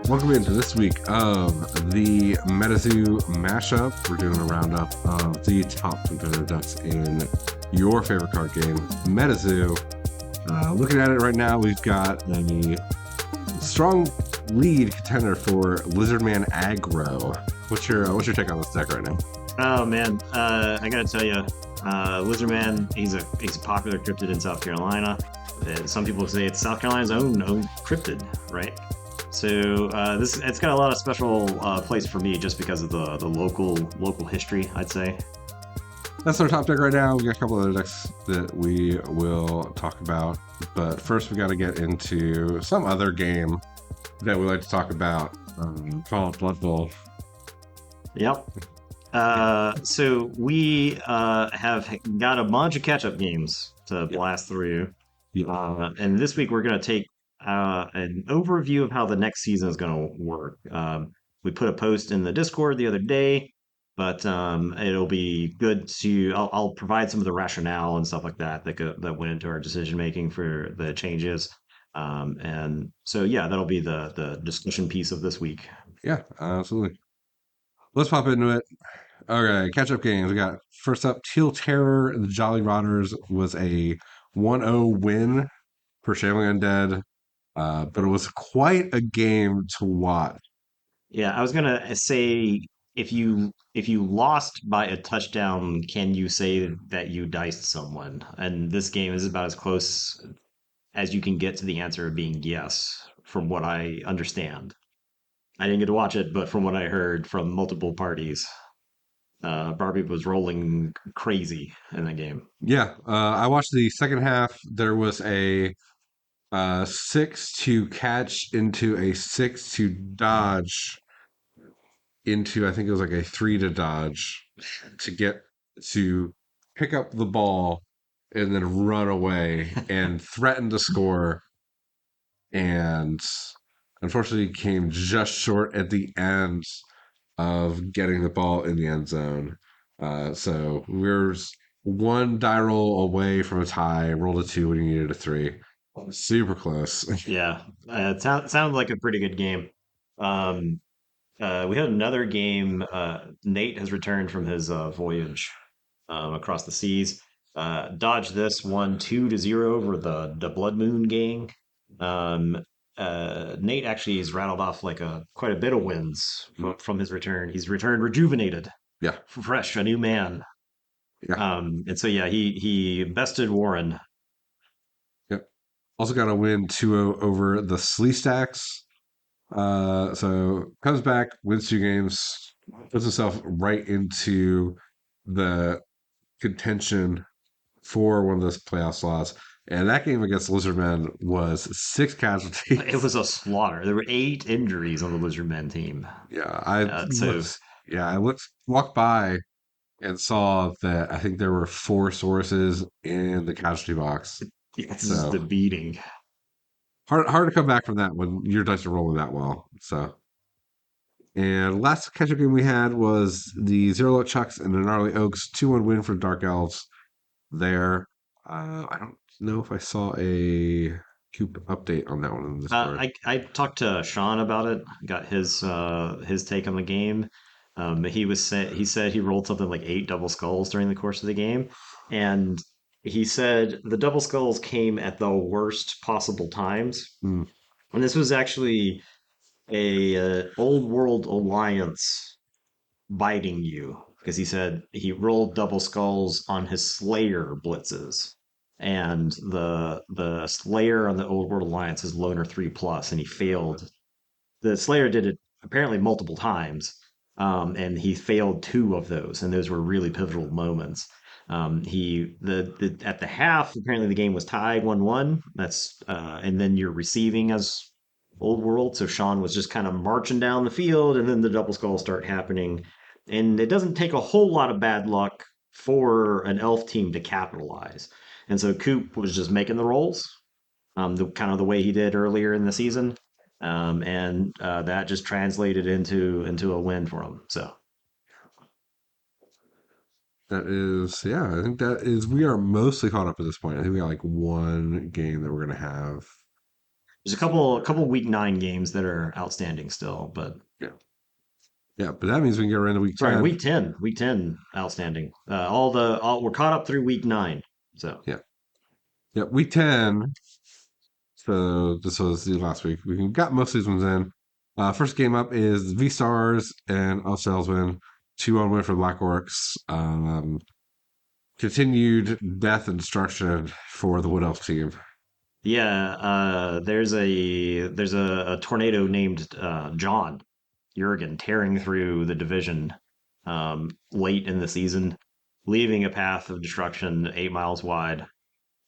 Welcome into this week of the MetaZoo mashup. We're doing a roundup of the top competitive decks in your favorite card game, MetaZoo. Looking at it right now, we've got a strong lead contender for Lizardman Aggro. What's your take on this deck right now? Oh man, I gotta tell you, Lizardman, he's a popular cryptid in South Carolina. Some people say it's South Carolina's own cryptid, right? So this it's got a lot of special place for me just because of the local history, I'd say. That's our top deck right now. We got a couple other decks that we will talk about, but first we got to get into some other game that we like to talk about, called Blood Bowl. Yep. So we have got a bunch of catch-up games to blast through. Yeah. And this week we're going to take an overview of how the next season is going to work. We put a post in the Discord the other day, but it'll be good to. I'll provide some of the rationale and stuff like that went into our decision making for the changes. And so yeah, that'll be the discussion piece of this week. Yeah, absolutely. Let's pop into it. Okay, catch up games. We got first up Teal Terror. The Jolly Rotters was a 1-0 win for Shambling Undead, but it was quite a game to watch. Yeah, I was gonna say if you lost by a touchdown, can you say that you diced someone? And this game is about as close as you can get to the answer of being yes, from what I understand. I didn't get to watch it, but from what I heard from multiple parties, Barbie was rolling crazy in the game. Yeah, I watched the second half. There was a 6 to catch into a 6 to dodge into, I think it was like a 3 to dodge to get to pick up the ball and then run away and threaten to score. And unfortunately came just short at the end of getting the ball in the end zone. So we're one die roll away from a tie, rolled a 2 when you needed a 3. Super close. Yeah, sounded like a pretty good game. Um, we had another game. Nate has returned from his voyage across the seas. Dodged this one 2-0 over the Blood Moon gang. Um, Nate actually has rattled off like quite a bit of wins from his return. He's returned rejuvenated, Yeah, fresh, a new man. yeah, And so yeah, he bested Warren. yeah. Also got a win 2-0 over the Slee Stacks. So comes back, wins 2 games, puts himself right into the contention for one of those playoff slots. And that game against Lizardmen was 6 It casualties. was a slaughter. There were 8 injuries on the Lizardmen team. Yeah, I So looked. Yeah, I walked by and saw that I think there were 4 sources in the casualty box. it's just So the beating. hard to come back from that when your dice are rolling that well. So and last catch-up game we had was the Zero Low Chucks and the Gnarly Oaks 2-1 win for Dark Elves. There, I don't know if I saw a Coop update on that one in the Discord. I talked to Sean about it. Got his take on the game. He said he rolled something like 8 double skulls during the course of the game, and he said the double skulls came at the worst possible times. Hmm. And this was actually a old world alliance biting you because he said he rolled double skulls on his Slayer blitzes, and the Slayer on the Old World Alliance is Loner 3+, and he failed. The Slayer did it apparently multiple times, and he failed 2 of those, and those were really pivotal moments. He the At the half, apparently the game was tied 1-1. And then you're receiving as Old World, so Sean was just kind of marching down the field, and then the double skulls start happening, and it doesn't take a whole lot of bad luck for an elf team to capitalize. And so Coop was just making the rolls, the kind of the way he did earlier in the season, and that just translated into a win for him. So That is, yeah, I think we are mostly caught up at this point. I think we got like one game that we're gonna have. There's a couple week 9 games that are outstanding still, but Yeah, yeah, but that means we can get right into week sorry, 10. week 10 outstanding. All we're caught up through week 9. So Yeah, yeah, week 10. So this was the last week. We got most of these ones in. First game up is V Stars and Us win. 2-1 win for Black Orcs. Continued death and destruction for the Wood Elf team. yeah, there's a tornado named John Jurgen tearing through the division late in the season, leaving a path of destruction 8 miles wide.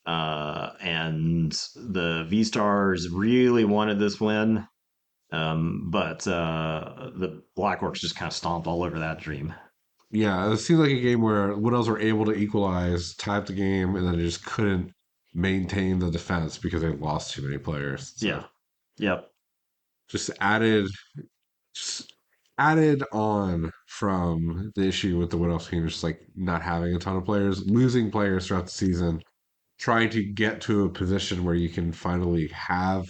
And the V Stars really wanted this win, but the Black Orcs just kind of stomped all over that dream. Yeah, it seemed like a game where Wood Elves were able to equalize, tie up the game, and then they just couldn't maintain the defense because they lost too many players. So Yeah. Yep. just added just added on from the issue with the Wood Elves team, just like not having a ton of players, losing players throughout the season, trying to get to a position where you can finally have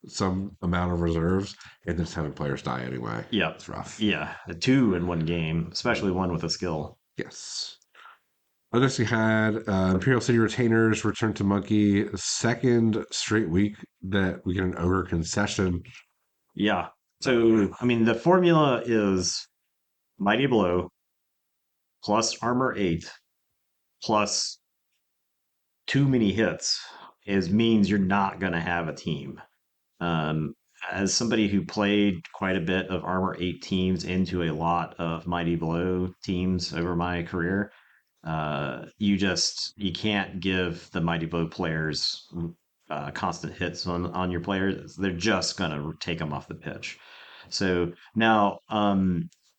some amount of reserves, and then just having players die anyway. Yep. It's rough. Yeah. Two in one game, especially one with a skill. Yes. Next, we had Imperial City Retainers return to Monkey, second straight week that we get an ogre concession. Yeah. So, I mean, the formula is Mighty Blow plus Armor 8 plus too many hits is means you're not going to have a team. Um, as somebody who played quite a bit of Armor 8 teams into a lot of Mighty Blow teams over my career, you can't give the Mighty Blow players constant hits on your players. They're just gonna take them off the pitch. So now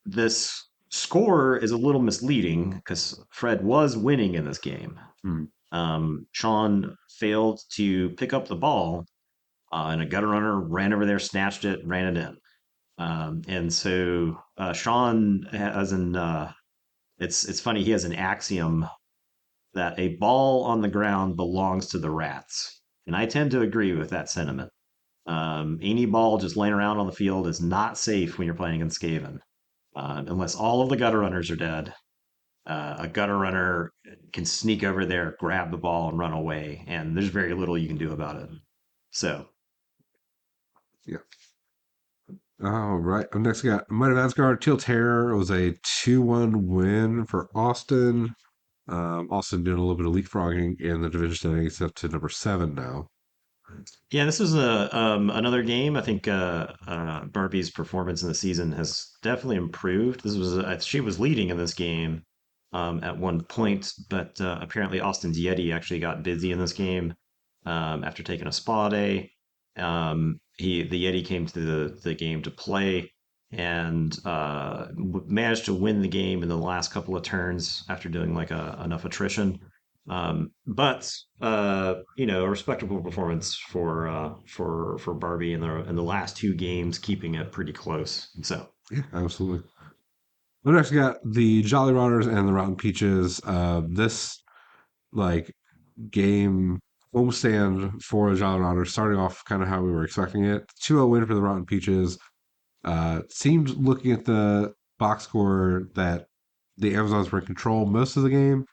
this score is a little misleading because Fred was winning in this game. Hmm. Sean failed to pick up the ball, and a gutter runner ran over there, snatched it, ran it in. And so Sean has an it's funny, he has an axiom that a ball on the ground belongs to the rats. And I tend to agree with that sentiment. Any ball just laying around on the field is not safe when you're playing against Skaven, unless all of the gutter runners are dead. A gutter runner can sneak over there, grab the ball, and run away, and there's very little you can do about it. So, Yeah. All right. Up next, we got Might of Asgard. Teal Terror. It was a 2-1 win for Austin. Austin doing a little bit of leapfrogging in the division standings up to number 7 now. yeah, this is a another game. I think Barbie's performance in the season has definitely improved. She was leading in this game at one point, but apparently Austin's Yeti actually got busy in this game after taking a spa day. The Yeti came to the game to play and managed to win the game in the last couple of turns after doing like enough attrition. But a respectable performance for Barbie in the last 2 games, keeping it pretty close. So Yeah, absolutely. We next got the Jolly Rotters and the Rotten Peaches. This like game homestand for the Jolly Rotters, starting off kind of how we were expecting it. 2-0 win for the Rotten Peaches. Seemed looking at the box score that the Amazons were in control most of the game,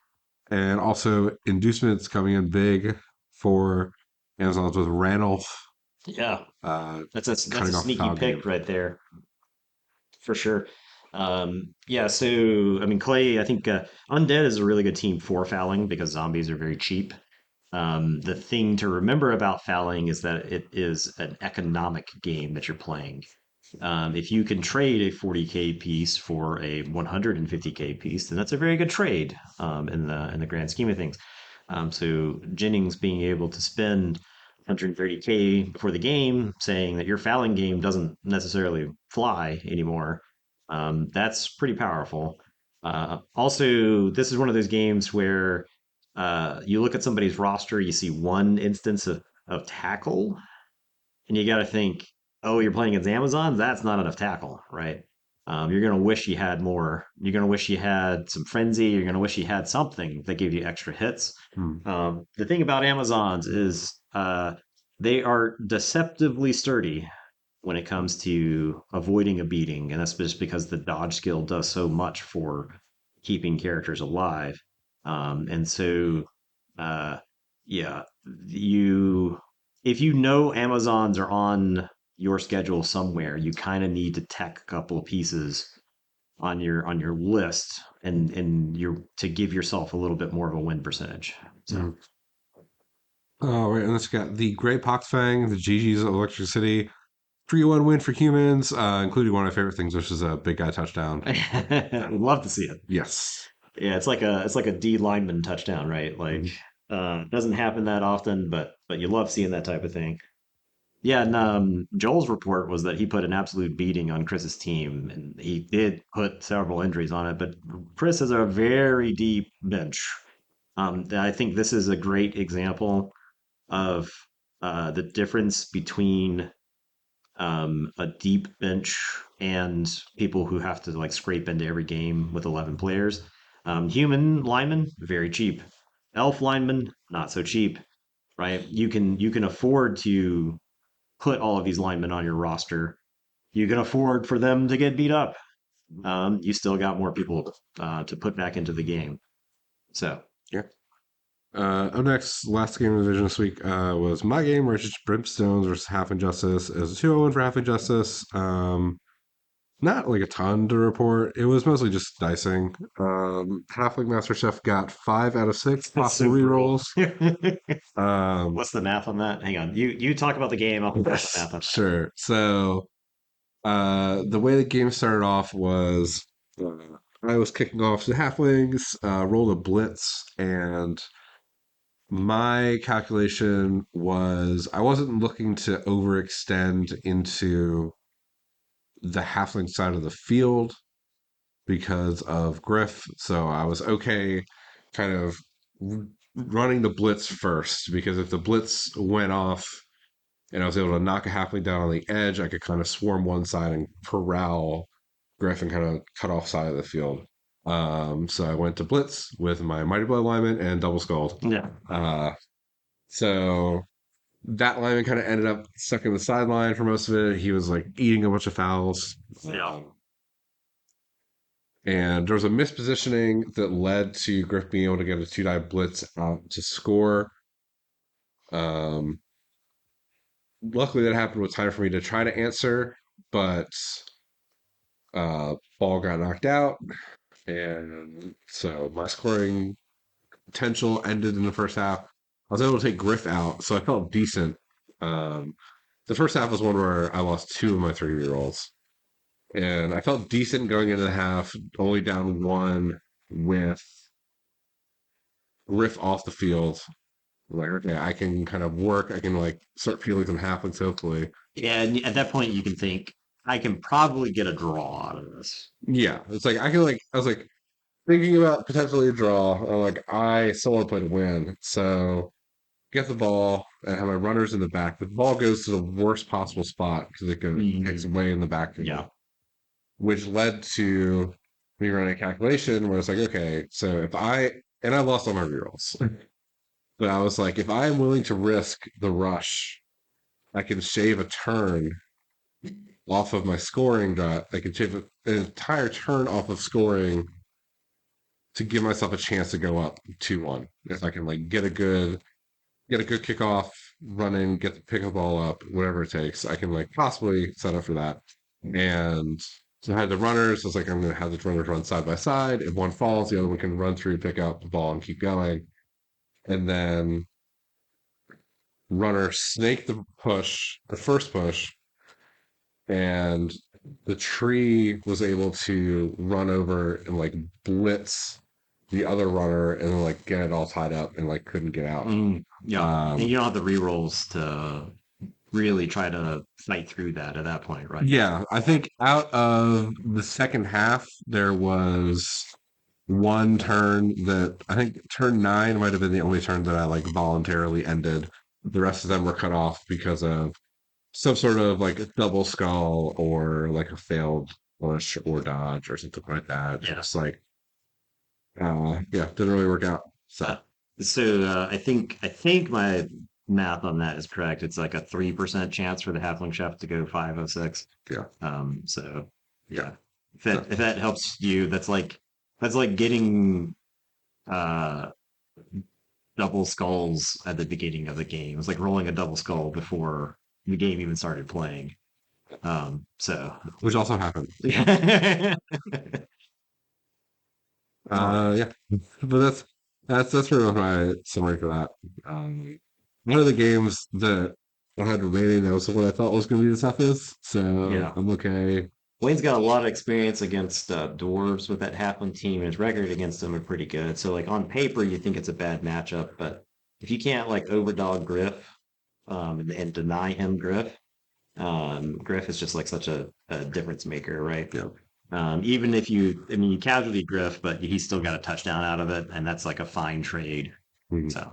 and also inducements coming in big for Amazons with Ranulph yeah, uh, that's a cutting off the sneaky foul game. pick right there for sure. Yeah, so I mean Clay, I think Undead is a really good team for fouling because zombies are very cheap. The thing to remember about fouling is that it is an economic game that you're playing. If you can trade a 40K piece for a 150K piece, then that's a very good trade in the grand scheme of things. So Jennings being able to spend 130K before the game, saying that your fouling game doesn't necessarily fly anymore, that's pretty powerful. Also, this is one of those games where you look at somebody's roster, you see one instance of tackle, and you got to think, oh, you're playing against Amazon? That's not enough tackle, right? You're going to wish you had more. You're going to wish you had some frenzy. You're going to wish you had something that gave you extra hits. Hmm. The thing about Amazons is They are deceptively sturdy when it comes to avoiding a beating, and that's just because the dodge skill does so much for keeping characters alive. And so, uh, yeah, you if you know Amazons are on your schedule somewhere, you kind of need to tack a couple of pieces on your list and your to give yourself a little bit more of a win percentage. So Mm. Oh, right, and it's got the Great Poxfang, the GG's Electricity, 3-1 win for humans, including one of my favorite things, which is a big guy touchdown. I'd love to see it. Yes. Yeah, it's like a D lineman touchdown, right? Like Mhm. doesn't happen that often, but you love seeing that type of thing. Yeah, and Joel's report was that he put an absolute beating on Chris's team, and he did put several injuries on it. But Chris has a very deep bench. I think this is a great example of the difference between a deep bench and people who have to like scrape into every game with 11 players. Human linemen, very cheap. Elf linemen, not so cheap, right? You can afford to put all of these linemen on your roster. You can afford for them to get beat up. You still got more people to put back into the game. So Yeah. Up next, last game of the division this week was my game, where it's just Brimstones versus Half Injustice. It was a 2-0 for Half Injustice. Not like a ton to report. It was mostly just dicing. Halfling Master Chef got 5 out of 6 that's possible so brutal. rerolls. Um, What's the math on that? Hang on. You talk about the game. I'll talk about the math on that. sure. So the way the game started off was I was kicking off the halflings, rolled a blitz, and my calculation was I wasn't looking to overextend into the halfling side of the field because of Griff. So I was okay kind of running the blitz first because if the blitz went off and I was able to knock a halfling down on the edge, I could kind of swarm one side and corral Griff and kind of cut off side of the field. So I went to blitz with my mighty blow alignment and double skulled. Yeah. Uh, so that lineman kind of ended up stuck in the sideline for most of it. He was like eating a bunch of fouls. Yeah. And there was a mispositioning that led to Griff being able to get a 2-die blitz out to score. Um, Luckily, that happened with time for me to try to answer, but ball got knocked out. And so my scoring potential ended in the first half. I was able to take Griff out, so I felt decent. Um, the first half was one where I lost 2 of my 3-year-olds. And I felt decent going into the half, only down one with Griff off the field. Like, okay, I can kind of work. I can like start feeling some halflings hopefully. Yeah, and at that point you can think I can probably get a draw out of this. Yeah, it's like I can like I was like thinking about potentially a draw. I'm like I still want to play to win, so get the ball and have my runners in the back. The ball goes to the worst possible spot because it's Mhm. way in the backfield, Yeah. which led to me running a calculation where it's like, okay, so if I and I lost all my rerolls, but I was like, if I'm willing to risk the rush, I can shave a turn off of my scoring dot. I can shave an entire turn off of scoring to give myself a chance to go up 2-1. If I can like get a good kickoff running, get the pick up ball up, whatever it takes, I can like possibly set up for that. And so I had the runners. I was like, I'm going to have the runners run side by side. If one falls, the other one can run through, pick up the ball, and keep going. And then runner snake the first push, and the tree was able to run over and like blitz the other runner and then like get it all tied up and like couldn't get out. Yeah. And Um, you don't have the rerolls to really try to fight through that at that point, right? yeah, I think out of the second half, there was one turn that I think turn 9 might have been the only turn that I like voluntarily ended. The rest of them were cut off because of some sort of like a double skull or like a failed push or dodge or something like that. Yeah. Just like yeah, didn't really work out. So Uh, so I think my math on that is correct, it's like a 3% chance for the halfling chef to go 506. Yeah, So yeah. yeah, So, if that helps you, that's like getting uh double skulls at the beginning of the game. It's like rolling a double skull before the game even started playing. So which also happened. yeah. All right. Yeah, but that's pretty much my summary for that. Um, One of the games that I had remaining, that was the one I thought was going to be the toughest, so Yeah. I'm okay. Wayne's got a lot of experience against dwarves with that halfling team, and his record against them are pretty good. So, like on paper, you think it's a bad matchup, but if you can't like overdog Griff and deny him Griff, Griff is just like such a difference maker, right? Yeah. Even if you, I mean, you casualty Griff, but he's still got a touchdown out of it, and that's like a fine trade. Mhm. So,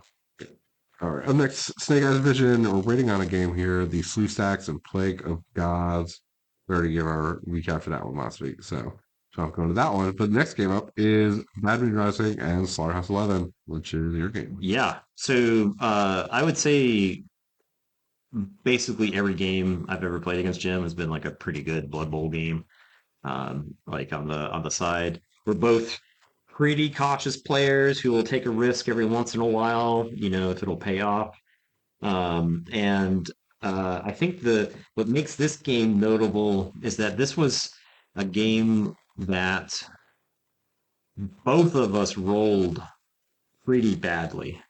All right. Up next, Snake Eyes Vision. We're waiting on a game here. The Slew Stacks and Plague of Gods. We already gave our recap for that one last week, so I'm going to that one. But the next game up is Badminton Rising and Slaughterhouse 11, which is your game. yeah. So, I would say basically every game I've ever played against Jim has been like a pretty good Blood Bowl game. Like on the side, we're both pretty cautious players who will take a risk every once in a while, you know, if it'll pay off. And I think the what makes this game notable is that this was a game that both of us rolled pretty badly.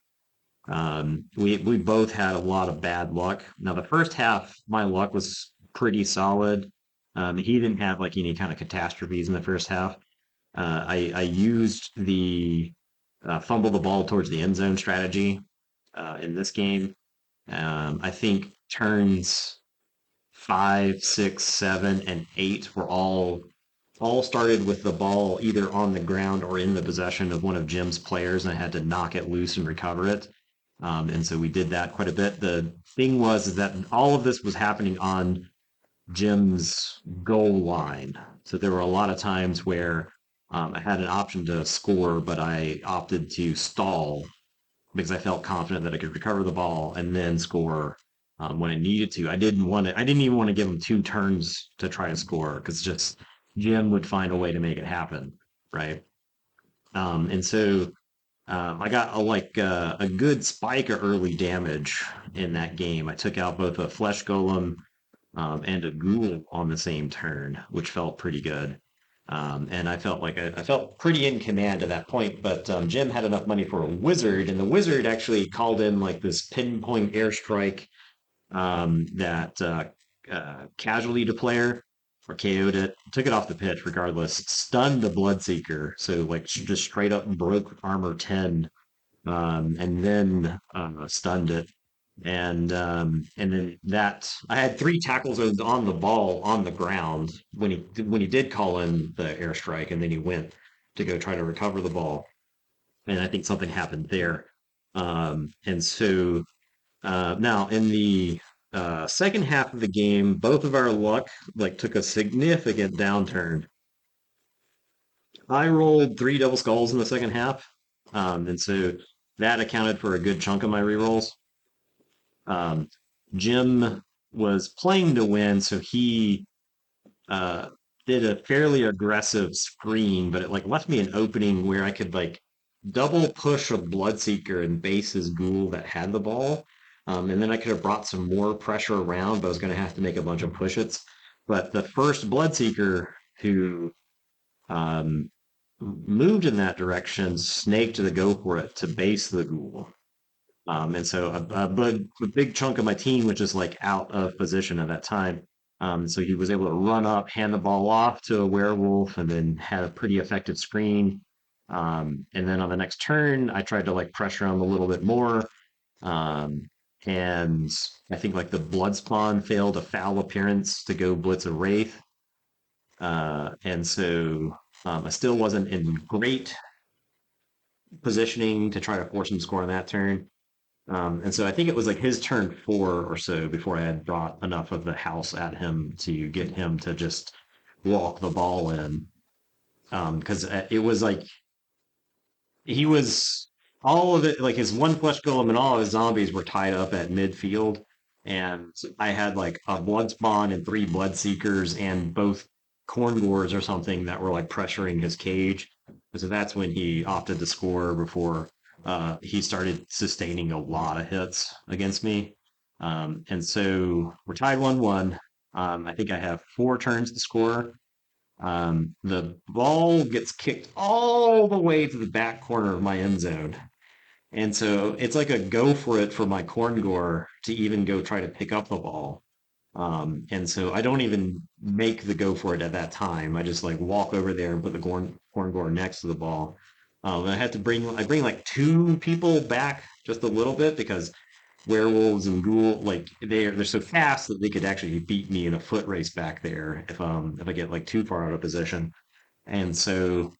We both had a lot of bad luck. Now the first half, my luck was pretty solid. He didn't have like any kind of catastrophes in the first half. I used the fumble the ball towards the end zone strategy in this game. I think turns 5, 6, 7, and 8 were all started with the ball either on the ground or in the possession of one of Jim's players, and I had to knock it loose and recover it. And so we did that quite a bit. The thing was is that all of this was happening on Jim's goal line. So there were a lot of times where I had an option to score, but I opted to stall because I felt confident that I could recover the ball and then score when it needed to. I didn't even want to give him 2 turns to try to score because just Jim would find a way to make it happen, right? And so I got a good spike of early damage in that game. I took out both a flesh golem and a ghoul on the same turn, which felt pretty good. And I felt like I felt pretty in command at that point, but Jim had enough money for a wizard, and the wizard actually called in like this pinpoint airstrike that casualty to player or KO'd it, took it off the pitch regardless, stunned the Bloodseeker, so like just straight up broke armor 10, and then stunned it, and then that I had 3 tackles on the ball on the ground when he did call in the airstrike, and then he went to go try to recover the ball, and I think something happened there. And so now in the second half of the game, both of our luck like took a significant downturn. I rolled 3 double skulls in the second half, and so that accounted for a good chunk of my rerolls. Um, Jim was playing to win, so he uh, did a fairly aggressive screen, but it like left me an opening where I could like double push a Bloodseeker and base his ghoul that had the ball. And then I could have brought some more pressure around, but I was going to have to make a bunch of push-its. But the first Bloodseeker who um, moved in that direction snaked to go for it to base the ghoul. And so a big chunk of my team was just like out of position at that time. So he was able to run up, hand the ball off to a werewolf, and then had a pretty effective screen. And then on the next turn, I tried to like pressure him a little bit more. Um, and I think like the blood spawn failed a foul appearance to go blitz a wraith. And so I still wasn't in great positioning to try to force him to score on that turn. And so I think it was like his turn 4 or so before I had brought enough of the house at him to get him to just walk the ball in. Because it was like he was. all of it, like his one flesh golem and all of his zombies were tied up at midfield. And I had like a blood spawn and three blood seekers and both corn gores or something that were like pressuring his cage. So that's when he opted to score before he started sustaining a lot of hits against me. And so we're tied 1-1. I think I have 4 turns to score. The ball gets kicked all the way to the back corner of my end zone. And so it's like a go for it for my corn gore to even go try to pick up the ball. And so I don't even make the go for it at that time. I just like walk over there and put the corn gore next to the ball. I bring like 2 people back just a little bit because werewolves and ghoul like they're so fast that they could actually beat me in a foot race back there if I get like too far out of position. And so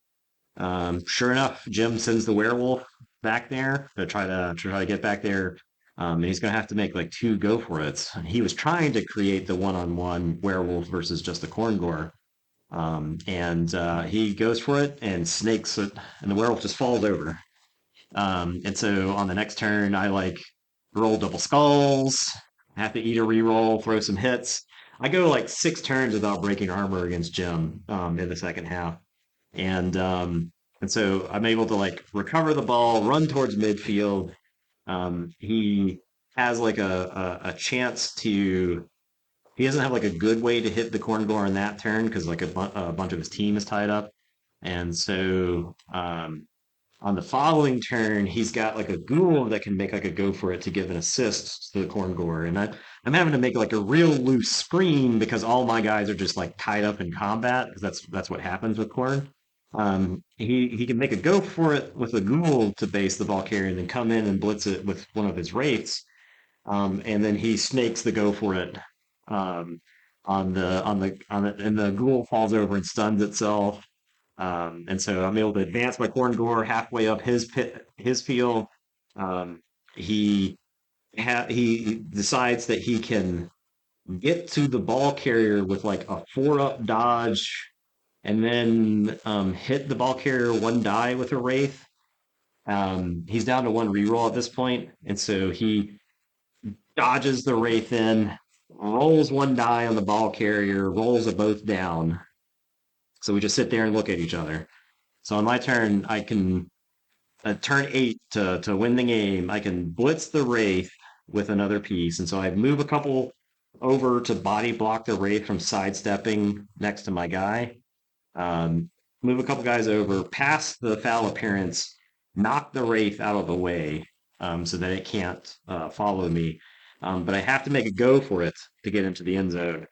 sure enough, Jim sends the werewolf back there to try to get back there. And he's gonna have to make like 2 go for it. He was trying to create the one-on-one werewolf versus just the corn gore. And he goes for it and snakes it, and the werewolf just falls over. And so on the next turn, I like roll double skulls, have to eat a reroll, throw some hits. I go like 6 turns without breaking armor against Jim in the second half. And so I'm able to like recover the ball, run towards midfield. He has like a chance to. He doesn't have like a good way to hit the corn gore in that turn because like a bunch of his team is tied up. And so on the following turn, he's got like a ghoul that can make like a go for it to give an assist to the corn gore. And I'm having to make like a real loose screen because all my guys are just like tied up in combat because that's what happens with corn. He can make a go for it with a ghoul to base the ball carrier and then come in and blitz it with one of his wraiths. And then he snakes the go for it um, and the ghoul falls over and stuns itself. And so I'm able to advance my corn gore halfway up his field. Um, he he decides that he can get to the ball carrier with like a 4-up dodge, and then hit the ball carrier 1 die with a wraith. He's down to 1 reroll at this point, and so he dodges the wraith in, rolls 1 die on the ball carrier, rolls it both down. So we just sit there and look at each other. So on my turn, I can turn 8 to win the game. I can blitz the wraith with another piece, and so I move a couple over to body block the wraith from sidestepping next to my guy. Um, Move a couple guys over, pass the foul appearance, knock the wraith out of the way so that it can't follow me. But I have to make a go for it to get into the end zone.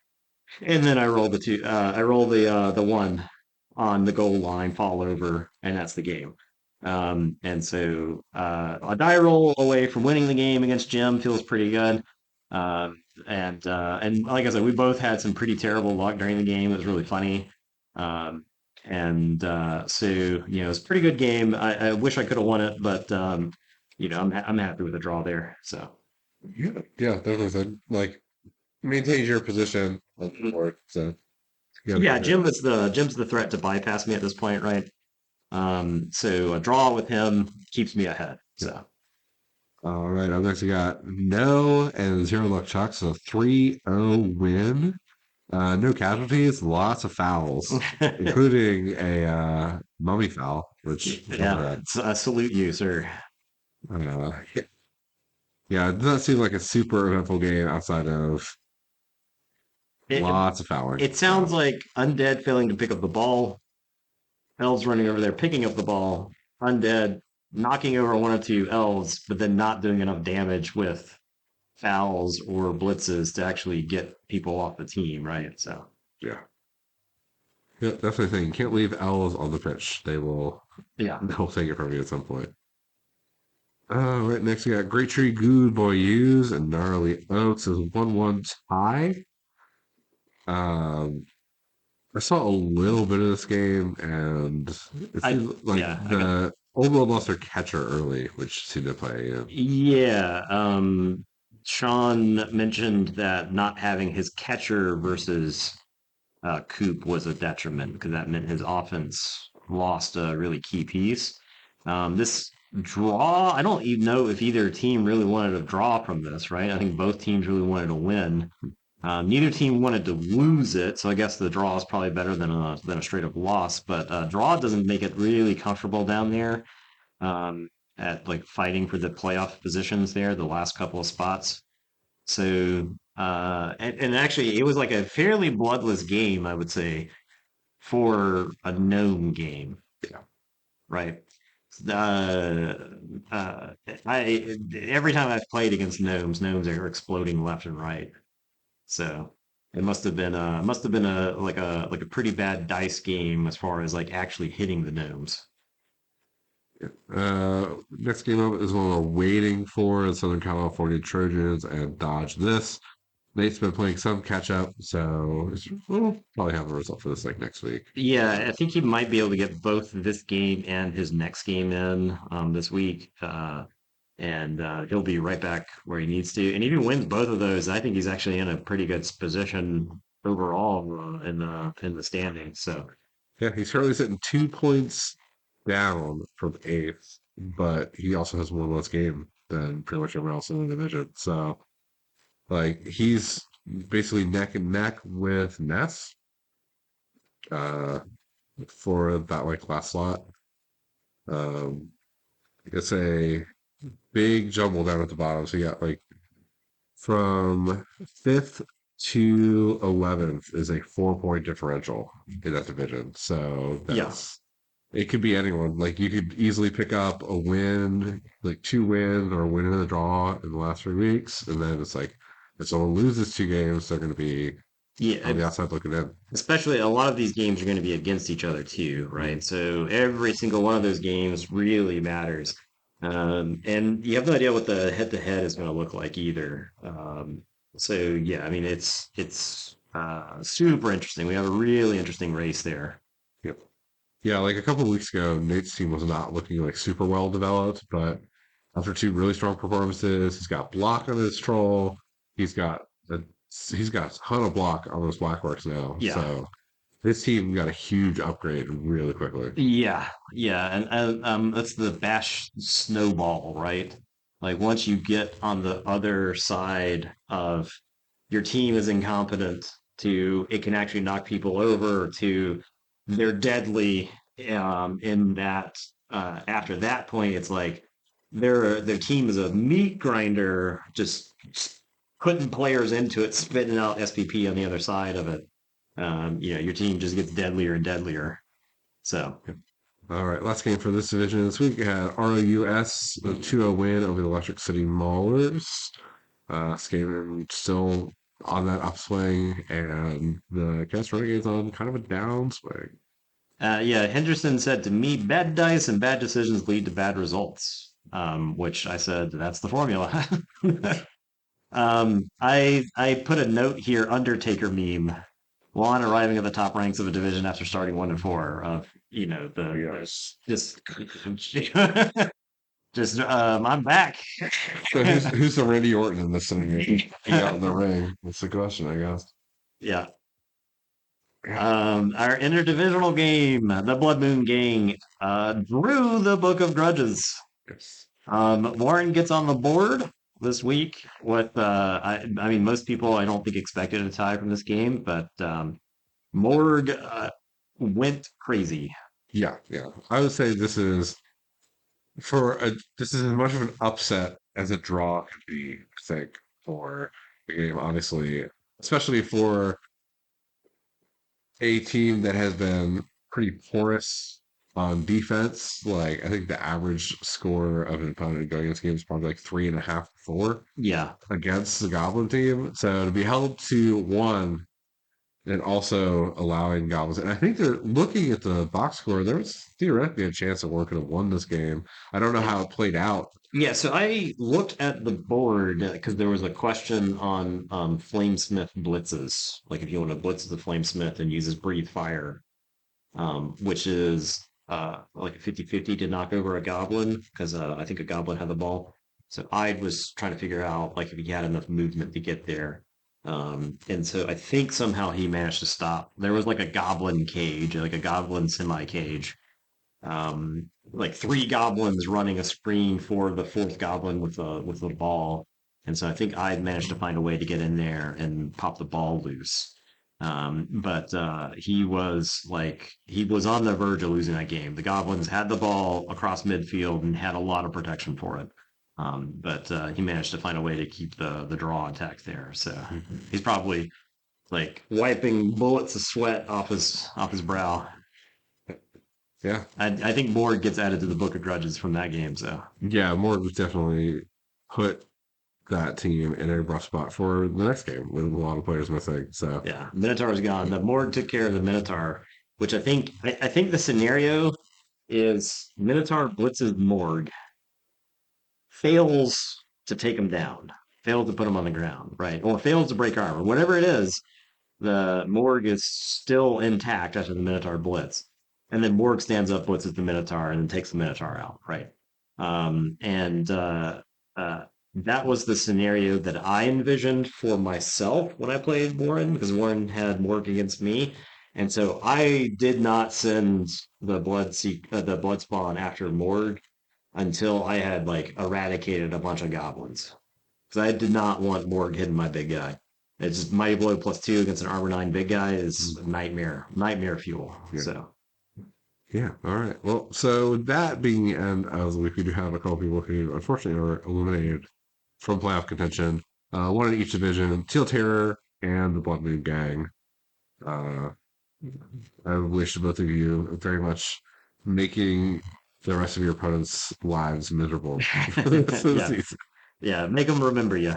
And then I roll the two. I roll the 1 on the goal line, fall over, and that's the game. And so a die roll away from winning the game against Jim feels pretty good. And like I said, we both had some pretty terrible luck during the game. It was really funny. Um, so it's a pretty good game. I wish I could have won it, but I'm happy with the draw there. So. Yeah, yeah, definitely. So, like, maintains your position on the board. So you got a Yeah, good hit. Jim's the threat to bypass me at this point, right? So a draw with him keeps me ahead. Yeah. So All right. Up next, we got no and zero luck chuck. So 3-0 win. No casualties, lots of fouls, including a mummy foul, which love yeah, that. salute you, sir. Uh, yeah, it doesn't seem like a super eventful game outside of It lots of fouling. it sounds So like undead failing to pick up the ball, elves running over there picking up the ball, undead knocking over 1 or 2 elves, but then not doing enough damage with fouls or blitzes to actually get people off the team, right? So yeah, yeah, that's the thing. You can't leave L's on the pitch. yeah. They'll take it from you at some point. Right next we got Great Tree Good Boy Use and Gnarly Oaks is 1-1 tie. Um, I saw a little bit of this game, and it I seems like yeah, I got the Old World lost their catcher early, which seemed to play. Yeah, Yeah, Sean mentioned that not having his catcher versus Coop was a detriment because that meant his offense lost a really key piece. This Draw. I don't even know if either team really wanted to draw from this, right? I think both teams really wanted to win. Neither team wanted to lose it, so I guess the draw is probably better than a straight up loss. But draw doesn't make it really comfortable down there um, at like fighting for the playoff positions there, the last couple of spots. So and actually, it was like a fairly bloodless game, I would say, for a gnome game, Yeah. right? Uh, uh, I every time I've played against gnomes are exploding left and right. So it must have been a pretty bad dice game as far as like actually hitting the gnomes. Next game up is one we're waiting for: the Southern California Trojans and Dodge this. Nate's been playing some catch up, so we'll probably have a result for this like next week. Yeah, I think he might be able to get both this game and his next game in this week. And he'll be right back where he needs to. And if he wins both of those, I think he's actually in a pretty good position overall in the standings. So Yeah, he's currently sitting 2 points down from eighth, but he also has one less game than pretty much everyone else in the division. So, like, he's basically neck and neck with Ness uh, for that like last slot. Um, it's a big jumble down at the bottom. So you got like from fifth to 11th is a 4 point differential in that division. So yeah, that's it could be anyone. Like you could easily pick up a win, like two wins or a win in the draw in the last 3 weeks, and then it's like if someone loses 2 games, they're going to be on yeah. the outside looking in. Especially a lot of these games are going to be against each other too, Mhm. right? So every single one of those games really matters. And you have no idea what the head to head is going to look like either. So yeah, I mean it's super interesting. We have a really interesting race there. Yep. Yeah, like a couple of weeks ago, Nate's team was not looking like super well developed, but after two really strong performances, he's got block on his troll. He's got a he's got a ton of block on those blackworks now. Yeah. So this team got a huge upgrade really quickly. Yeah, and that's the bash snowball, right? Like once you get on the other side of your team is incompetent to it can actually knock people over to they're deadly in that after that point it's like their team is a meat grinder just putting players into it spitting out SPP on the other side of it your team just gets deadlier and deadlier so All right, last game for this division this week. We had ROUS a 2-0 win over the Electric City Maulers. Skaven still on that upswing, and the Cast Renegades on kind of a downswing. yeah, Henderson said to me, bad dice and bad decisions lead to bad results. Which I said, that's the formula. I put a note here, Undertaker meme, Juan arriving at the top ranks of a division after starting 1 and 4. Of the Yes. just just I'm back. So who's the Randy Orton in this thing? Out in the ring. That's the question, I guess. Yeah. Yeah. Our interdivisional game, the Blood Moon Gang, drew the Book of Grudges. Yes. Warren gets on the board this week. I mean, most people I don't think expected a tie from this game, but Morg went crazy. Yeah, yeah. I would say this is as much of an upset as a draw could be, I think, for the game, honestly. Especially for a team that has been pretty porous on defense. Like I think the average score of an opponent going against the game is probably like 3.5, 4 Yeah, against the Goblin team. So to be held to one and also allowing Goblins, and I think they're looking at the box score. There was theoretically a chance that one could have won this game. I don't know how it played out. yeah. So I looked at the board because there was a question on Flamesmith blitzes, like if you want to blitz the Flamesmith and uses breathe fire, which is like a 50-50 to knock over a goblin because I think a goblin had the ball. So I was trying to figure out like if he had enough movement to get there. And so I think somehow he managed to stop. There was like a goblin cage, like a goblin semi cage. like three goblins running a screen for the fourth goblin with a ball. And so I think I managed to find a way to get in there and pop the ball loose. But he was on the verge of losing that game. The Goblins had the ball across midfield and had a lot of protection for it. But he managed to find a way to keep the draw intact there. So he's probably like wiping bullets of sweat off his brow. Yeah, I think Morg gets added to the book of grudges from that game. So yeah. Morton definitely put that team in a rough spot for the next game with a lot of players missing. So yeah, Minotaur's gone. The Morg took care of the Minotaur, which I think the scenario is Minotaur blitzes Morg, fails to take him down, fails to put him on the ground, right? Or fails to break armor. Whatever it is, the Morg is still intact after the Minotaur blitz. And then Morg stands up, blitzes the Minotaur, and then takes the Minotaur out, right? And uh, that was the scenario that I envisioned for myself when I played Warren, because Warren had Morg against me. And so I did not send the blood spawn after Morg until I had like eradicated a bunch of goblins. Because I did not want Morg hitting my big guy. It's just Mighty Blow +2 against an Armor 9 big guy is nightmare fuel. yeah, So yeah. All right. Well, so that being the end of the week, we do have a couple people who unfortunately are eliminated from playoff contention. One in each division: Teal Terror and the Blood Moon Gang. Uh, I wish both of you very much making the rest of your opponents' lives miserable for the rest of the yeah, season. yeah, make them remember you.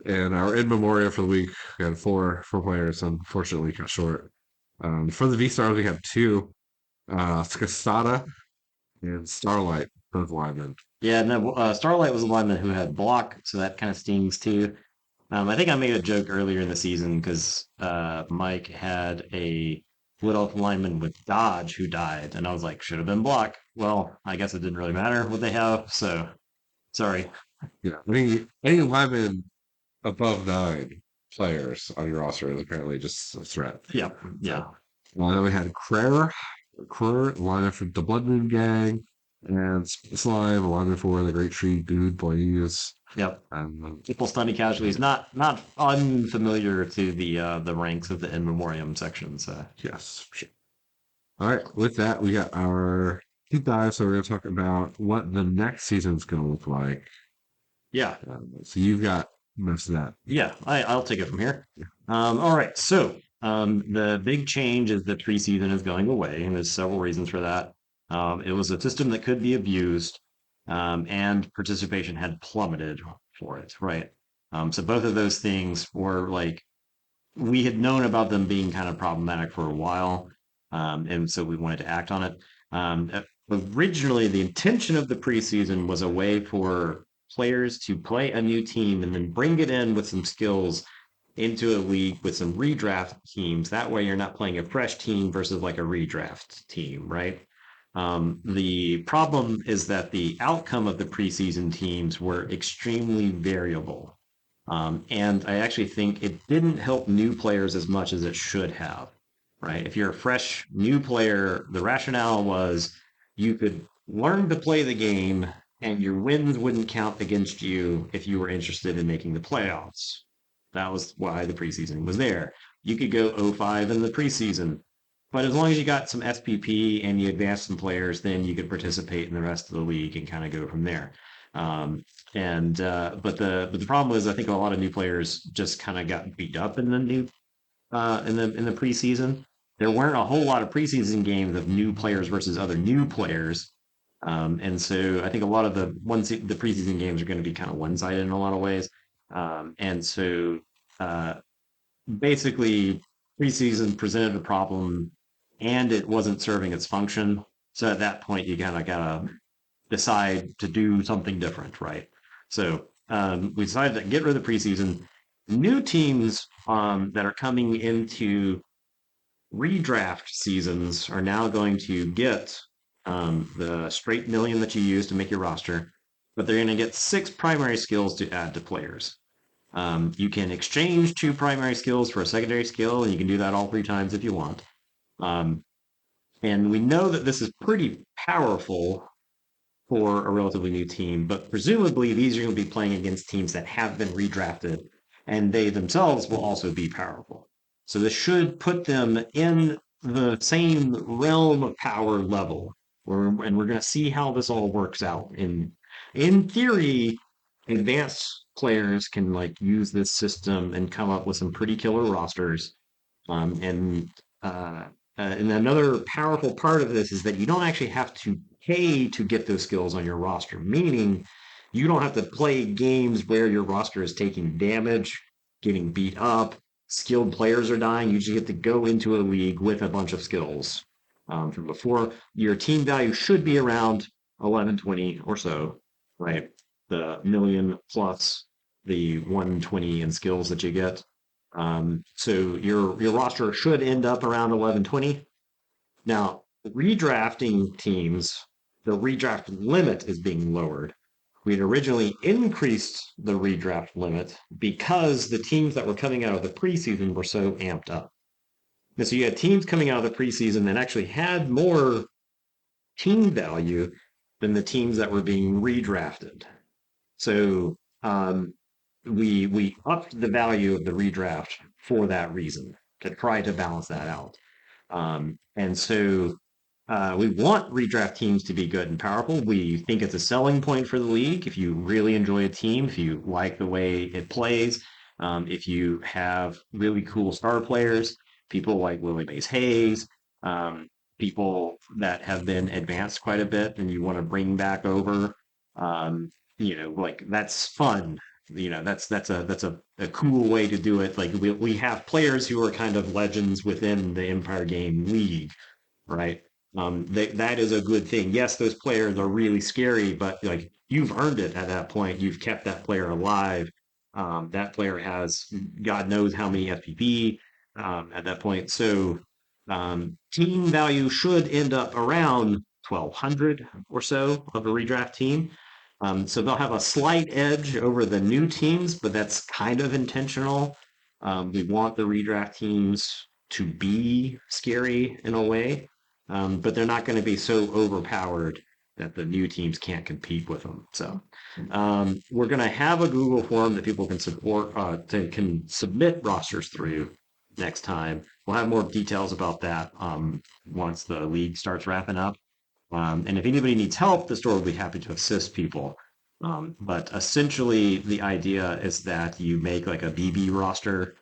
And our in memoriam for the week, we had four players, unfortunately cut short. For the V Stars, we have two, Skasada and Starlight, both linemen. Yeah, no, Starlight was the lineman who had block, so that kind of stings too. I think I made a joke earlier in the season because Mike had a wood elf lineman with dodge who died, and I was like, should have been block. Well, I guess it didn't really matter what they have, so sorry. Yeah, any lineman above 9 players on your roster is apparently just a threat. Yeah, So, yeah, then we had Crur, lineman for the Blood Moon Gang, and Slime, lineman for the Great Tree Dude Boys. yep. And People stunning casualties, not unfamiliar to the ranks of the in memoriam section. So yes, sure. All right, with that, we got our deep dive. So we're going to talk about what the next season's going to look like. yeah, So you've got most of that. yeah, I'll take it from here. All right, so the big change is that preseason is going away, and there's several reasons for that. It was a system that could be abused, and participation had plummeted for it, right? So both of those things were like we had known about them being kind of problematic for a while, and so we wanted to act on it. Originally, the intention of the preseason was a way for players to play a new team and then bring it in with some skills into a league with some redraft teams. That way, you're not playing a fresh team versus like a redraft team, right? The problem is that the outcome of the preseason teams were extremely variable. And I actually think it didn't help new players as much as it should have, right? If you're a fresh new player, the rationale was you could learn to play the game and your wins wouldn't count against you if you were interested in making the playoffs. That was why the preseason was there. You could go 0-5 in the preseason, but as long as you got some SPP and you advanced some players, then you could participate in the rest of the league and kind of go from there. Um, and but the problem is I think a lot of new players just kind of got beat up in the new in the preseason. There weren't a whole lot of preseason games of new players versus other new players. And so I think a lot of the preseason games are going to be kind of one sided in a lot of ways. And so uh, basically preseason presented a problem and it wasn't serving its function. So at that point, you kind of gotta decide to do something different, right? So we decided to get rid of the preseason. New teams that are coming into redraft seasons are now going to get the straight million that you use to make your roster, but they're going to get 6 primary skills to add to players. You can exchange 2 primary skills for a secondary skill, and you can do that all 3 times if you want. Um, And we know that this is pretty powerful for a relatively new team, but presumably these are going to be playing against teams that have been redrafted, and they themselves will also be powerful. So this should put them in the same realm of power level. And we're going to see how this all works out. In theory, advanced players can like use this system and come up with some pretty killer rosters. And and another powerful part of this is that you don't actually have to pay to get those skills on your roster, meaning you don't have to play games where your roster is taking damage, getting beat up, skilled players are dying. You just get to go into a league with a bunch of skills. From before, your team value should be around 1120 or so, right? The million plus the 120 in skills that you get. So your roster should end up around 1120. Now, redrafting teams, the redraft limit is being lowered. We had originally increased the redraft limit because the teams that were coming out of the preseason were so amped up. And so you had teams coming out of the preseason that actually had more team value than the teams that were being redrafted. So we upped the value of the redraft for that reason to try to balance that out. And so we want redraft teams to be good and powerful. We think it's a selling point for the league. If you really enjoy a team, if you like the way it plays, if you have really cool star players, people like Willie Mays Hayes, um, people that have been advanced quite a bit and you want to bring back over, um, like that's fun. That's a cool way to do it. Like we have players who are kind of legends within the Empire Game League, right? That is a good thing. Yes, those players are really scary, but like you've earned it at that point. You've kept that player alive. That player has God knows how many FPP at that point. So team value should end up around 1,200 or so of a redraft team. So they'll have a slight edge over the new teams, but that's kind of intentional. We want the redraft teams to be scary in a way, but they're not going to be so overpowered that the new teams can't compete with them. So we're going to have a Google form that people can can submit rosters through next time. We'll have more details about that once the league starts wrapping up. And if anybody needs help, the store will be happy to assist people. But essentially, the idea is that you make like a BB roster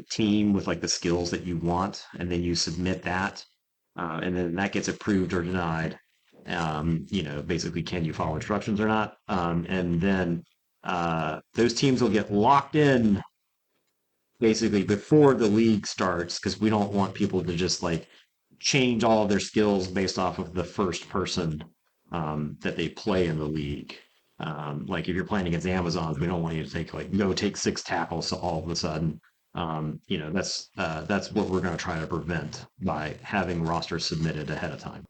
team with like the skills that you want, and then you submit that, and then that gets approved or denied. Basically, can you follow instructions or not? And then those teams will get locked in basically before the league starts because we don't want people to just like change all of their skills based off of the first person that they play in the league. Like if you're playing against Amazons, we don't want you to go take six tackles all of a sudden. That's what we're going to try to prevent by having rosters submitted ahead of time.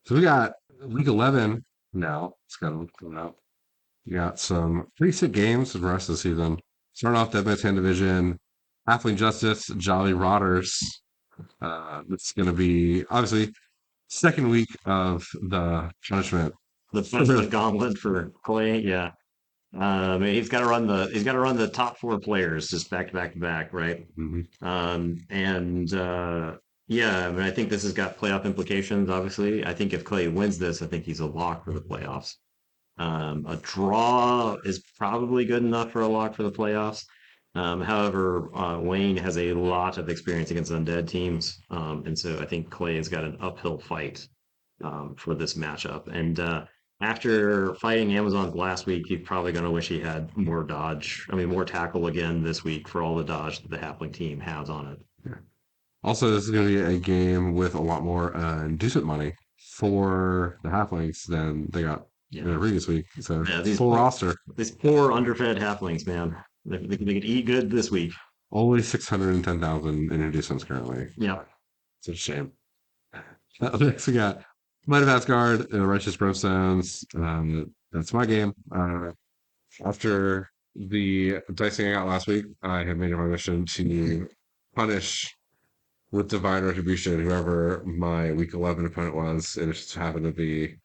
So we got week 11 now. It's coming out. You got some pretty sick games for the rest of the season. Starting off Dead Man's Hand Division, Halfling Justice, Jolly Rotters. It's going to be obviously second week of the punishment. The punishment gauntlet for Clay, yeah. He's got to run the top four players just back to back to back, right? Mhm. And yeah, I mean, I think this has got playoff implications. Obviously, I think if Clay wins this, I think he's a lock for the playoffs. A draw is probably good enough for a lock for the playoffs. However, Wayne has a lot of experience against undead teams, and so I think Clay has got an uphill fight for this matchup. And after fighting Amazons last week, he's probably going to wish he had more dodge. I mean, more tackle again this week for all the dodge that the Halfling team has on it. Yeah. Also, this is going to be a game with a lot more inducement money for the Halflings than they got in the Yeah, previous week. So yeah. full roster, These poor underfed Halflings, man. They could eat good this week. only 610,000 in inducements currently. Yeah. It's a shame. Next, we got Might of Asgard, Righteous Brimstones. That's my game. After the dicing I got last week, I have made it my mission to punish with Divine Retribution, whoever my week 11 opponent was. And it just happened to be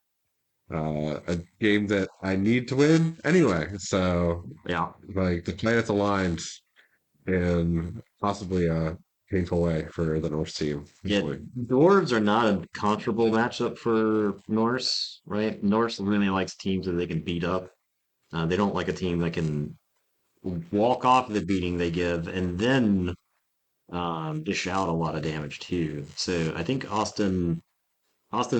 a game that I need to win anyway. So, Yeah. like, the planets aligned in possibly a painful way for the Norse team, Yeah, hopefully. dwarves are not a comfortable matchup for Norse, right? Norse really likes teams that they can beat up. They don't like a team that can walk off the beating they give and then dish out a lot of damage too. So I think Austin's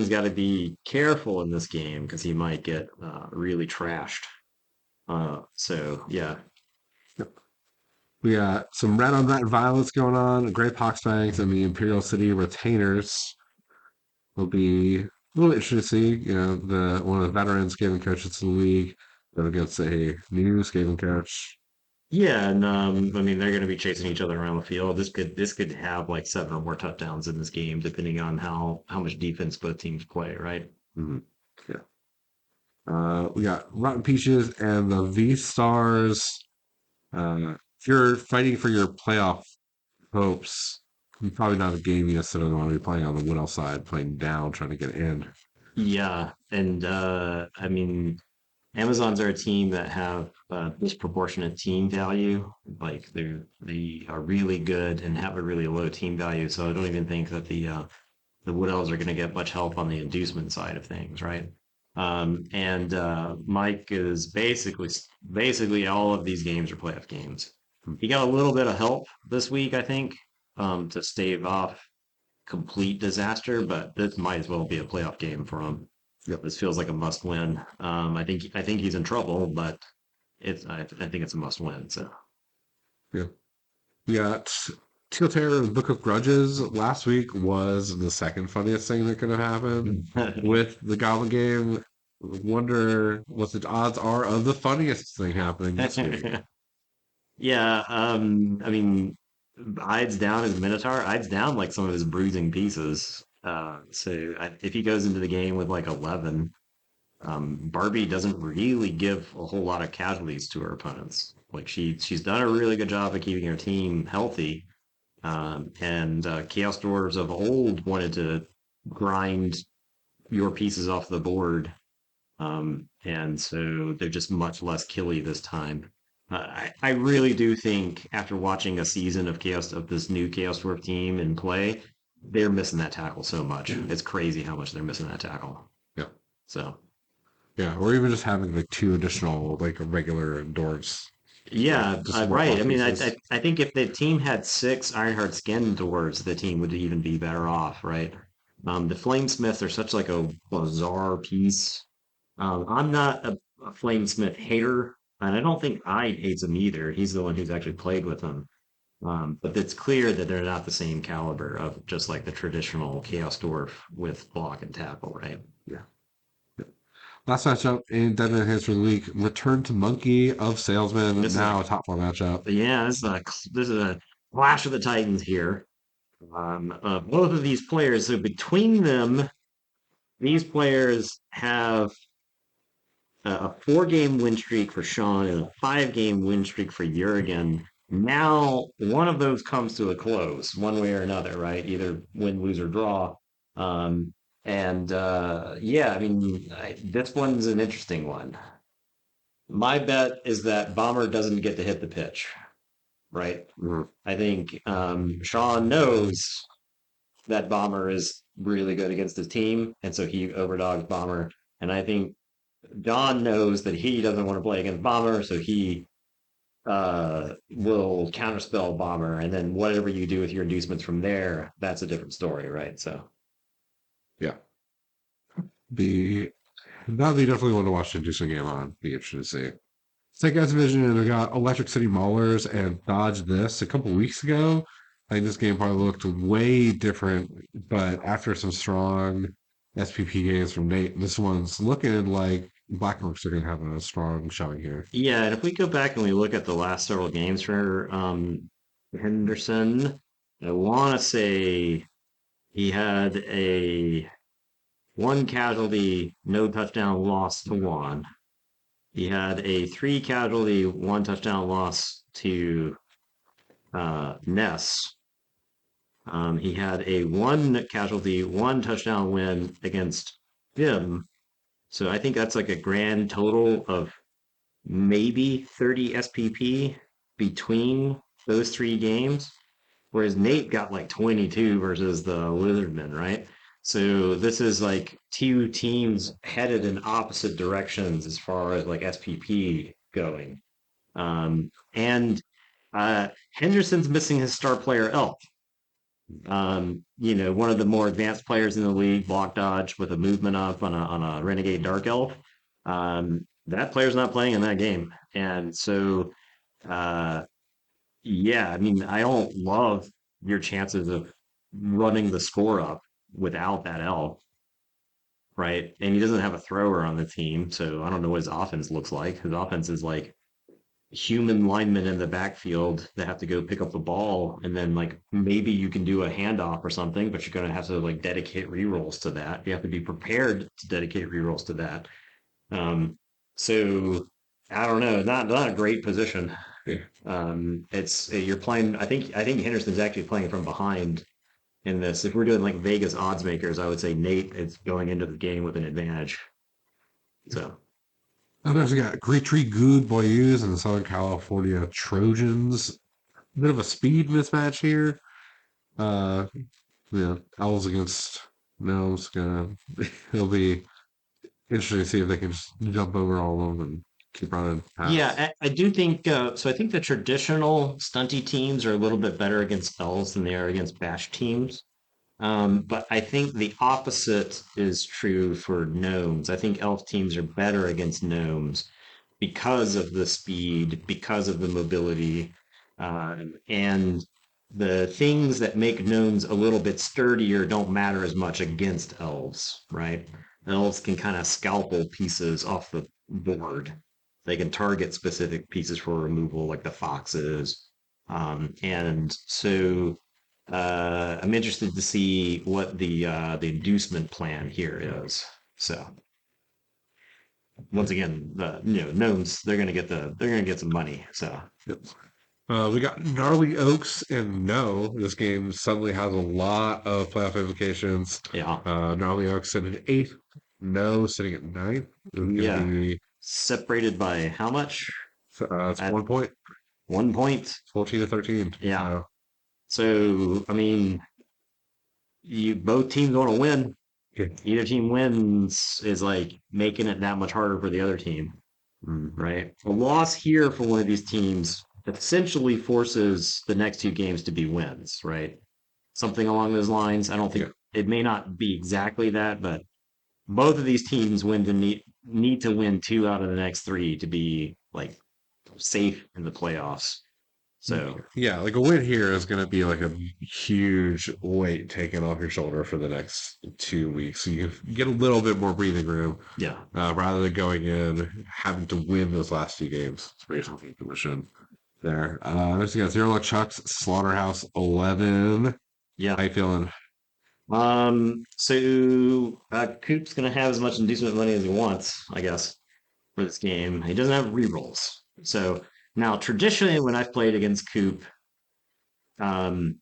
got to be careful in this game because he might get really trashed. So yeah, We got some red on red violence going on, Great Poxfangs, and the Imperial City Retainers will be a little interesting to see. You know, the one of the veteran scaling coaches in the league go against a new scaling coach. yeah, and I mean they're going to be chasing each other around the field. This could have like seven or more touchdowns in this game, depending on how much defense both teams play, right? Mhm. Yeah. We got Rotten Peaches and the V Stars. If you're fighting for your playoff hopes, probably not a game you necessarily want to be playing on the Woodell side, playing down, trying to get in. Yeah, and I mean Amazons are a team that have disproportionate team value. Like they are really good and have a really low team value. So I don't even think that the Wood Elves are going to get much help on the inducement side of things, right? And Mike is basically all of these games are playoff games. He got a little bit of help this week, I think, to stave off complete disaster, but this might as well be a playoff game for him. Yep. This feels like a must win. I think he's in trouble, but I think it's a must win. So Yeah. We got Teal Terror Book of Grudges last week was the second funniest thing that could have happened with the Goblin game. Wonder what the odds are of the funniest thing happening this week. yeah, I mean, Ides down his Minotaur. Ides down like some of his bruising pieces. If he goes into the game with like 11, Barbie doesn't really give a whole lot of casualties to her opponents. Like she's done a really good job of keeping her team healthy. And Chaos Dwarves of old wanted to grind your pieces off the board, and so they're just much less killy this time. I really do think after watching a season of Chaos of this new Chaos Dwarf team in play, they're missing that tackle so much. It's crazy how much they're missing that tackle. Yeah. So Yeah. Or even just having like two additional like regular dwarves. Like yeah, just more right. I fluff mean, pieces. I think if the team had six Ironheart Skin dwarves, the team would even be better off, right? The Flamesmiths are such like a bizarre piece. I'm not a Flamesmith hater, and I don't think I hates him either. He's the one who's actually played with him. But it's clear that they're not the same caliber of just like the traditional Chaos Dwarf with block and tackle, right? Yeah. Last matchup in Deadman Hands for the week. Return to Monkey of Salesman. This is a Now a top four matchup. yeah, this is a clash of the Titans here. Both of these players, so between them, these players have a four-game win streak for Sean and a five-game win streak for Jurgen. Now, one of those comes to a close, one way or another, right? Either win, lose, or draw. And yeah, I mean, this one's an interesting one. My bet is that Bomber doesn't get to hit the pitch, right? Mhm. I think Sean knows that Bomber is really good against his team, and so he overdogs Bomber. And I think Don knows that he doesn't want to play against Bomber, so he will counterspell Bomber, and then whatever you do with your inducements from there, that's a different story, right? So Yeah. Be That'd be definitely one to watch the Inducing game on. Be interesting to see. Snake Eyes Division, and we got Electric City Maulers and Dodge This a couple weeks ago. I think this game probably looked way different, but after some strong SPP games from Nate, this one's looking like Black Orcs are going to have a strong showing here. yeah, and if we go back and we look at the last several games for Henderson, I want to say he had a one casualty, no touchdown loss to one. He had a three casualty, one touchdown loss to Ness. He had a one casualty, one touchdown win against him. So I think that's like a grand total of maybe 30 SPP between those three games. Whereas Nate got like 22 versus the Lizardmen, right? So this is like two teams headed in opposite directions as far as like SPP going. And Henderson's missing his star player Elf. One of the more advanced players in the league, block dodge with a movement up on a Renegade Dark Elf. That player's not playing in that game, and so uh, yeah, I mean, I don't love your chances of running the score up without that elf, right? And he doesn't have a thrower on the team, so I don't know what his offense looks like. His offense is like human linemen in the backfield that have to go pick up the ball, and then like maybe you can do a handoff or something, but you're gonna have to like dedicate rerolls to that. You have to be prepared to dedicate rerolls to that. So I don't know, not a great position. Yeah. It's you're playing. I think Henderson's actually playing from behind in this. If we're doing like Vegas odds makers, I would say Nate is going into the game with an advantage. So And there's got Great Tree Good Boys and the Southern California Trojans. Bit of a speed mismatch here. Uh, yeah, Owls against Gnomes. It'll be interesting to see if they can just jump over all of them and keep running past. yeah, I do think so. I think the traditional stunty teams are a little bit better against elves than they are against bash teams. But I think the opposite is true for gnomes. I think elf teams are better against gnomes because of the speed, because of the mobility, and the things that make gnomes a little bit sturdier don't matter as much against elves, right? Elves can kind of scalpel pieces off the board. They can target specific pieces for removal, like the foxes. And so I'm interested to see what the inducement plan here is. So once again, the gnomes they're gonna get some money. So Yep. We got Gnarly Oaks and No. This game suddenly has a lot of playoff implications. yeah, Gnarly Oaks sitting at eighth. No sitting at ninth. It's going to yeah, be separated by how much? it's At 1 point, 1 point. 14 to 13. Yeah. So So I mean, you both teams want to win. yeah. Either team wins is like making it that much harder for the other team, Mhm. right? A loss here for one of these teams essentially forces the next two games to be wins, right? Something along those lines. I don't think Yeah. it may not be exactly that, but both of these teams need to win two out of the next three to be like safe in the playoffs. So Yeah, like a win here is going to be like a huge weight taken off your shoulder for the next 2 weeks. So you can get a little bit more breathing room yeah, rather than going in having to win those last two games. It's pretty healthy position there. Next we got Zero Luck Chucks, Slaughterhouse 11. yeah. How you feeling? So Coop's gonna have as much inducement money as he wants, I guess, for this game. He doesn't have rerolls. So now traditionally when I've played against Coop, um,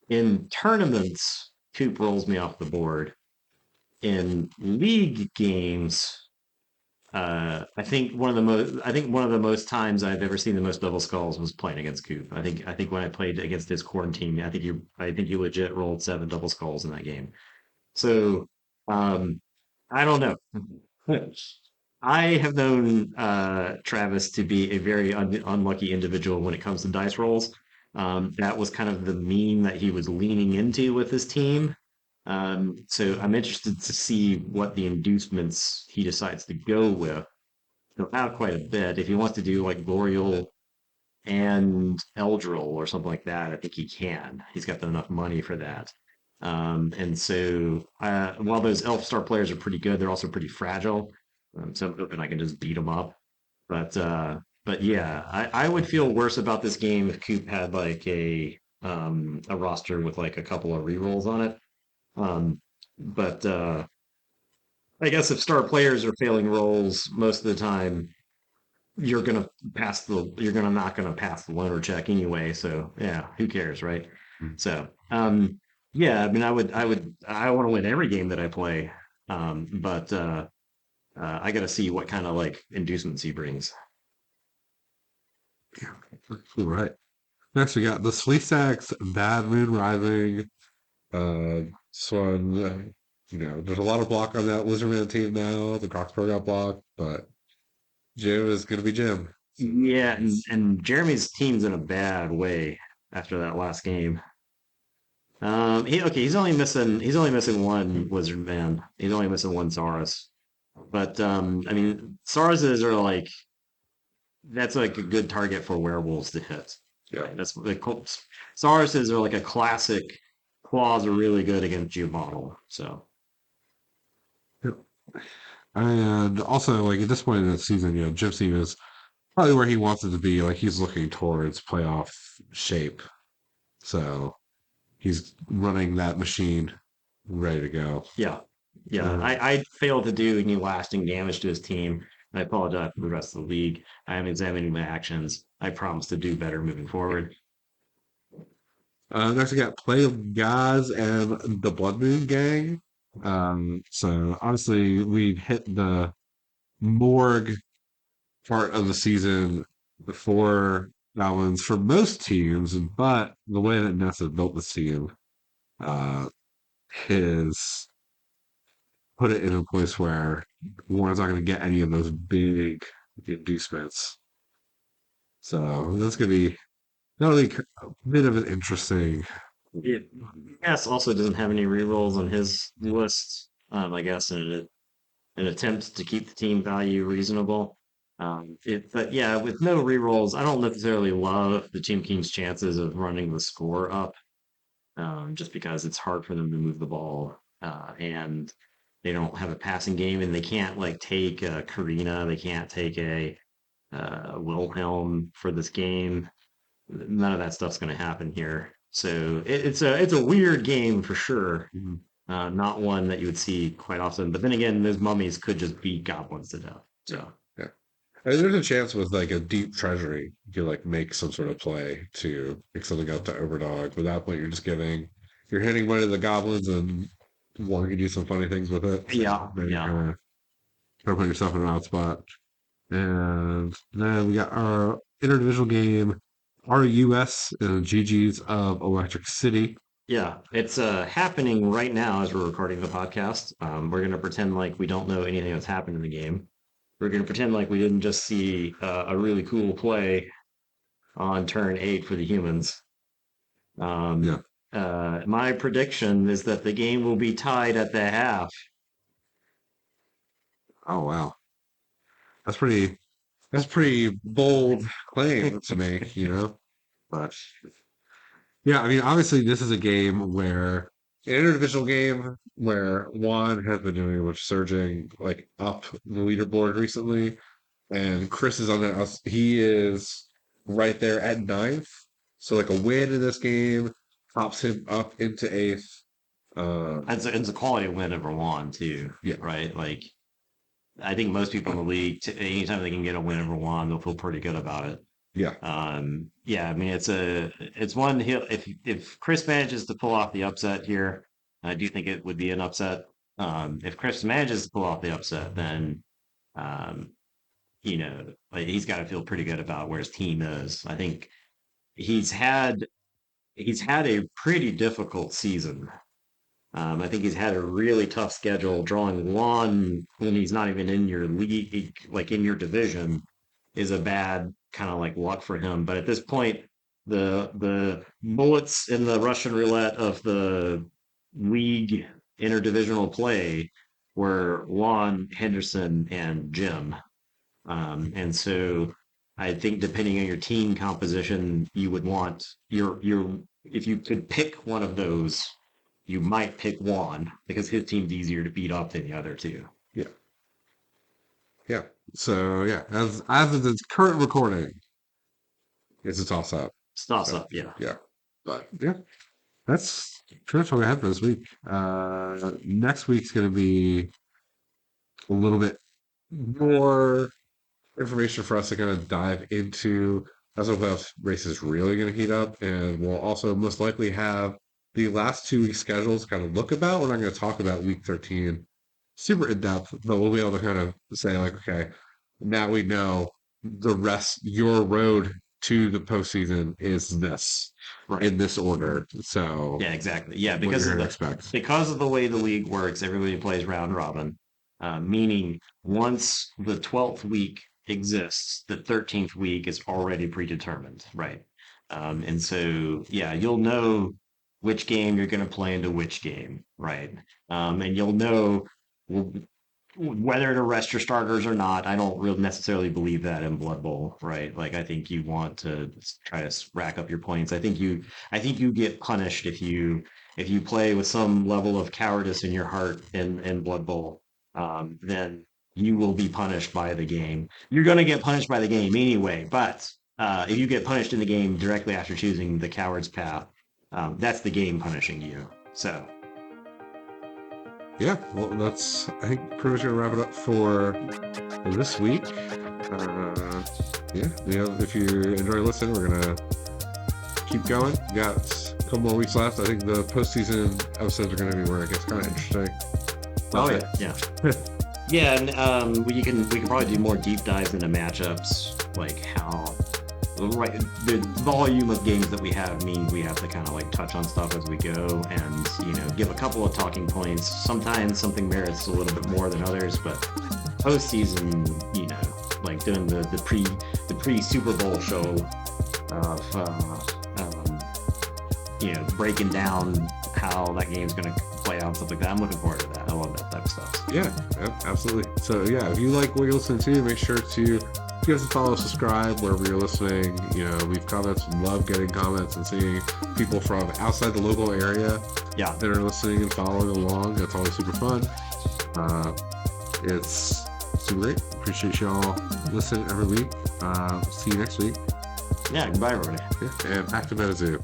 in tournaments, Coop rolls me off the board. In league games, I think one of the most times I've ever seen the most double skulls was playing against Coop. I think when I played against his quarantine, I think you legit rolled seven double skulls in that game. So um, I don't know. I have known Travis to be a very unlucky individual when it comes to dice rolls. That was kind of the meme that he was leaning into with his team. So I'm interested to see what the inducements he decides to go with. He'll have quite a bit. If he wants to do like Boreal and Eldril or something like that, I think he can. He's got enough money for that. And so while those Elf Star players are pretty good, they're also pretty fragile. So I'm hoping I can just beat them up. But yeah, I would feel worse about this game if Coop had like a roster with like a couple of rerolls on it. Um, but I guess if star players are failing rolls most of the time, you're gonna not gonna pass the loner check anyway. So yeah, who cares, right? Mm. So, yeah, I mean, I want to win every game that I play. But I got to see what kind of like inducements he brings. Yeah. All right. Next, we got the Sleestacks Bad Moon Rising. This one, there's a lot of block on that Lizardman team now. The Crocsboro got blocked, but Jim is going to be Jim. So, Yeah, and Jeremy's team's in a bad way after that last game. He's only missing one Wizard Man. He's only missing one Saurus. But I mean, Sauruses are like that's like a good target for werewolves to hit. yeah. Right? That's the Sauruses are like a classic. Claws are really good against Geomodel. So Yep. And also, like at this point in the season, Jim team is probably where he wants it to be. Like he's looking towards playoff shape. So he's running that machine ready to go. yeah, yeah. Uh, I failed to do any lasting damage to his team. I apologize for the rest of the league. I am examining my actions. I promise to do better moving forward. Next, we got Play of Gods and the Blood Moon Gang. So obviously we've hit the morgue part of the season before Goblins for most teams, but the way that Ness has built this team, uh, has put it in a place where Warren's not going to get any of those big inducements. So that's going to be not only a bit of an interesting. It, Yes, also doesn't have any rerolls on his list. I guess in an attempt to keep the team value reasonable. But yeah, with no rerolls, I don't necessarily love the Team King's chances of running the score up, just because it's hard for them to move the ball, and they don't have a passing game, and they can't like take a Karina, they can't take a Wilhelm for this game. None of that stuff's going to happen here. So it's a weird game for sure. Not one that you would see quite often. But then again, those mummies could just beat goblins to death. Yeah, So yeah. I mean, there's a chance with like a deep treasury, you could like make some sort of play to pick something up to overdog. But at that point, you're hitting one of the goblins and one can do some funny things with it. yeah, Then you're yeah, kind of put yourself in an odd spot. And then we got our interdivisional game, RUS and GG's of Electric City. yeah. It's happening right now as we're recording the podcast. We're gonna pretend like we don't know anything that's happened in the game. We're gonna pretend like we didn't just see a really cool play on turn 8 for the humans. Yeah. Um, my prediction is that the game will be tied at the half. Oh wow, that's pretty bold claim to make. But yeah, I mean, obviously, this is a game where an interdivisional game where Juan has been doing a bunch of surging like up the leaderboard recently, and Chris is on that. He is right there at ninth. So like a win in this game pops him up into eighth. It's a quality win over one too, Yeah, right? Like I think most people in the league, anytime they can get a win over one, they'll feel pretty good about it. yeah, Yeah, I mean it's one he'll if Chris manages to pull off the upset here, I do think it would be an upset. If Chris manages to pull off the upset, then um, like he's got to feel pretty good about where his team is. I think he's had he's had a pretty difficult season. I think he's had a really tough schedule. Drawing one when he's not even in your league, like in your division, is a bad kind of like luck for him. But at this point, the bullets in the Russian roulette of the league interdivisional play were Juan, Henderson, and Jim. And so I think depending on your team composition, you would want your if you could pick one of those, you might pick Juan because his team's easier to beat up than the other two. yeah, yeah. So yeah, as of the current recording, it's a toss up. Stoss So up, yeah. yeah, but yeah, that's pretty much what we have for this week. Next week's going to be a little bit more information for us to kind of dive into That's when playoff race is really going to heat up, and we'll also most likely have the last 2 week schedules kind of look about. We're not going to talk about week 13 super in depth, but we'll be able to kind of say like, okay, now we know the rest. Your road to the postseason is this Right. in this order. So Yeah, exactly. Yeah, what you're going to expect. because of the way the league works, everybody plays round robin, meaning once the 12th week exists, the 13th week is already predetermined, right? And so, yeah, you'll know which game you're going to play into which game, right? And you'll know whether to rest your starters or not. I don't really necessarily believe that in Blood Bowl, right? Like I think you want to try to rack up your points. I think you get punished if you play with some level of cowardice in your heart in Blood Bowl. Then you will be punished by the game. You're going to get punished by the game anyway, but if you get punished in the game directly after choosing the coward's path, that's the game punishing you. So Yeah, well, that's I think pretty much gonna wrap it up for this week. Uh, yeah, if you enjoy listening, we're gonna keep going. We got a couple more weeks left. I think the postseason episodes are gonna be where it gets kind of interesting. oh Okay. yeah, yeah. Yeah, and we can probably do more deep dives into matchups, like how right the volume of games that we have means we have to kind of like touch on stuff as we go, and give a couple of talking points. Sometimes something merits a little bit more than others, but postseason, like doing the pre Super Bowl show of breaking down how that game's going to play out and stuff like that. I'm looking forward to that. I love that type of stuff. Yeah, absolutely. So yeah, if you like what you're listening to, make sure to give us a follow, subscribe wherever you're listening. Leave comments. Love getting comments and seeing people from outside the local area Yeah. that are listening and following along. That's always super fun. It's super great. Appreciate y'all listening every week. See you next week. Yeah. Goodbye, everybody. Yeah, and back to MetaZoo.